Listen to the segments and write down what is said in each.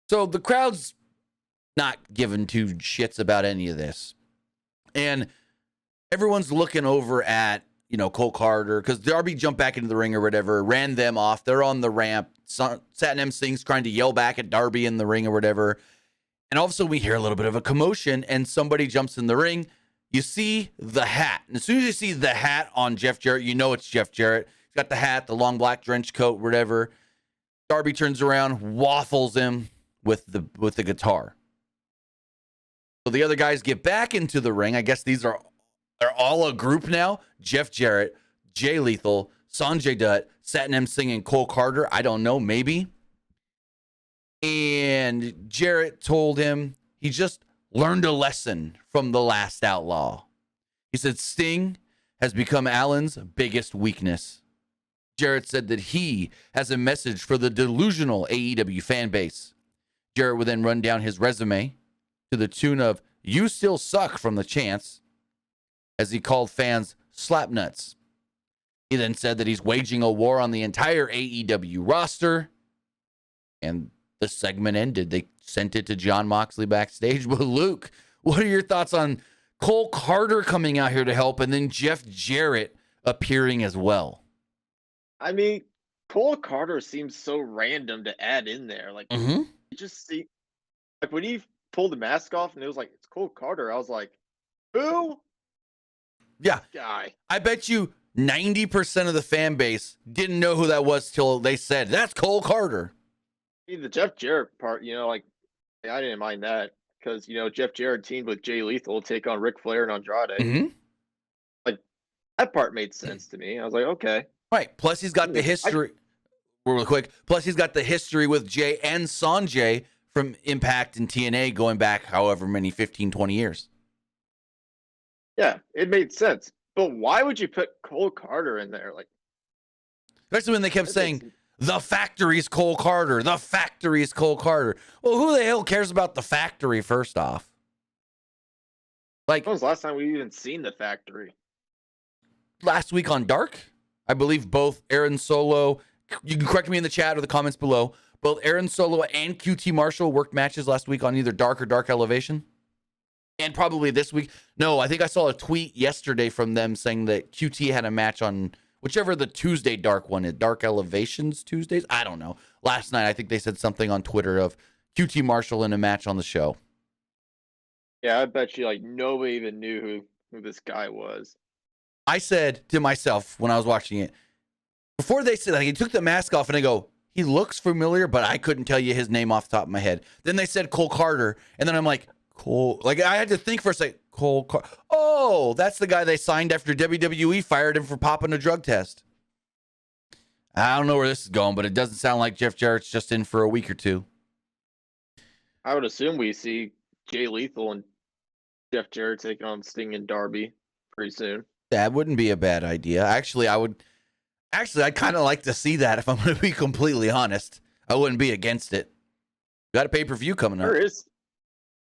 So the crowd's not giving two shits about any of this. And everyone's looking over at, Cole Carter, because Darby jumped back into the ring or whatever, ran them off. They're on the ramp. Satnam Singh's trying to yell back at Darby in the ring or whatever. And all of a sudden we hear a little bit of a commotion and somebody jumps in the ring. You see the hat. And as soon as you see the hat on Jeff Jarrett, you know it's Jeff Jarrett. He's got the hat, the long black trench coat, whatever. Darby turns around, waffles him with the guitar. So the other guys get back into the ring. I guess they're all a group now. Jeff Jarrett, Jay Lethal, Sanjay Dutt, Satnam Singh, and Cole Carter. I don't know, maybe. And Jarrett told him he just learned a lesson from the last outlaw. He said Sting has become Allen's biggest weakness. Jarrett said that he has a message for the delusional AEW fan base. Jarrett would then run down his resume to the tune of "You Still Suck" from the chants, as he called fans slapnuts. He then said that he's waging a war on the entire AEW roster, and the segment ended. They sent it to Jon Moxley backstage. But Luke, what are your thoughts on Cole Carter coming out here to help, and then Jeff Jarrett appearing as well? I mean, Cole Carter seems so random to add in there. Like, you just see, like, when he pulled the mask off and it was like, it's Cole Carter, I was like, who? Yeah. This guy. I bet you 90% of the fan base didn't know who that was till they said, that's Cole Carter. I mean, the Jeff Jarrett part, I didn't mind that because, Jeff Jarrett teamed with Jay Lethal to take on Ric Flair and Andrade. Like, that part made sense to me. I was like, okay. Right. Plus, he's got the history. Real quick. Plus, he's got the history with Jay and Sanjay from Impact and TNA going back however many, 15, 20 years. Yeah, it made sense. But why would you put Cole Carter in there? Like, especially when they kept saying, the factory's Cole Carter. The factory's Cole Carter. Well, who the hell cares about the factory, first off? Like, when was the last time we even seen the factory? Last week on Dark, I believe both Aaron Solo, you can correct me in the chat or the comments below, both Aaron Solo and QT Marshall worked matches last week on either Dark or Dark Elevation. And probably this week. No, I think I saw a tweet yesterday from them saying that QT had a match on whichever the Tuesday Dark one is. Dark Elevations Tuesdays? I don't know. Last night, I think they said something on Twitter of QT Marshall in a match on the show. Yeah, I bet you nobody even knew who this guy was. I said to myself when I was watching it, before they said, he took the mask off and I go, he looks familiar, but I couldn't tell you his name off the top of my head. Then they said Cole Carter, and then I'm like, Cole, I had to think for a second, Cole Carter. Oh, that's the guy they signed after WWE fired him for popping a drug test. I don't know where this is going, but it doesn't sound like Jeff Jarrett's just in for a week or two. I would assume we see Jay Lethal and Jeff Jarrett taking on Sting and Darby pretty soon. That wouldn't be a bad idea. I'd kind of like to see that, if I'm going to be completely honest. I wouldn't be against it. Got a pay-per-view coming up.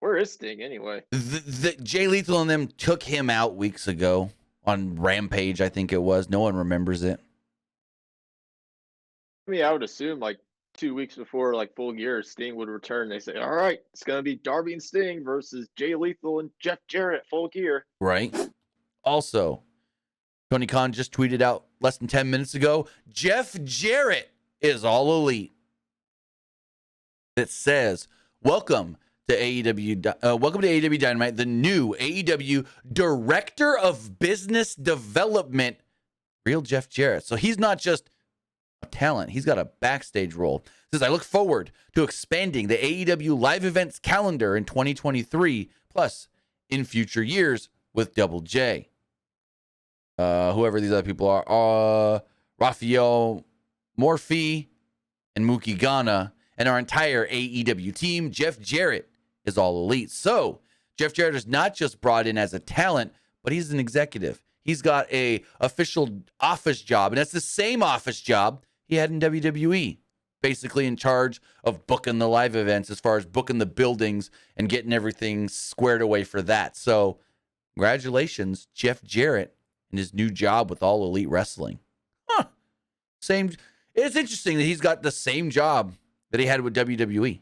Where is Sting anyway? The Jay Lethal and them took him out weeks ago on Rampage, I think it was. No one remembers it. I mean, I would assume 2 weeks before Full Gear, Sting would return. They say, all right, it's going to be Darby and Sting versus Jay Lethal and Jeff Jarrett, Full Gear. Right. Also, Tony Khan just tweeted out less than 10 minutes ago, Jeff Jarrett is all elite. It says, welcome to AEW Dynamite, the new AEW Director of Business Development, real Jeff Jarrett. So he's not just a talent. He's got a backstage role. It says, I look forward to expanding the AEW live events calendar in 2023, plus in future years with Double J. Whoever these other people are, Rafael Morphy and Mookie Ghana, and our entire AEW team. Jeff Jarrett is all elite. So Jeff Jarrett is not just brought in as a talent, but he's an executive. He's got a official office job, and that's the same office job he had in WWE, basically in charge of booking the live events as far as booking the buildings and getting everything squared away for that. So congratulations, Jeff Jarrett, and his new job with All Elite Wrestling. It's interesting that he's got the same job that he had with WWE.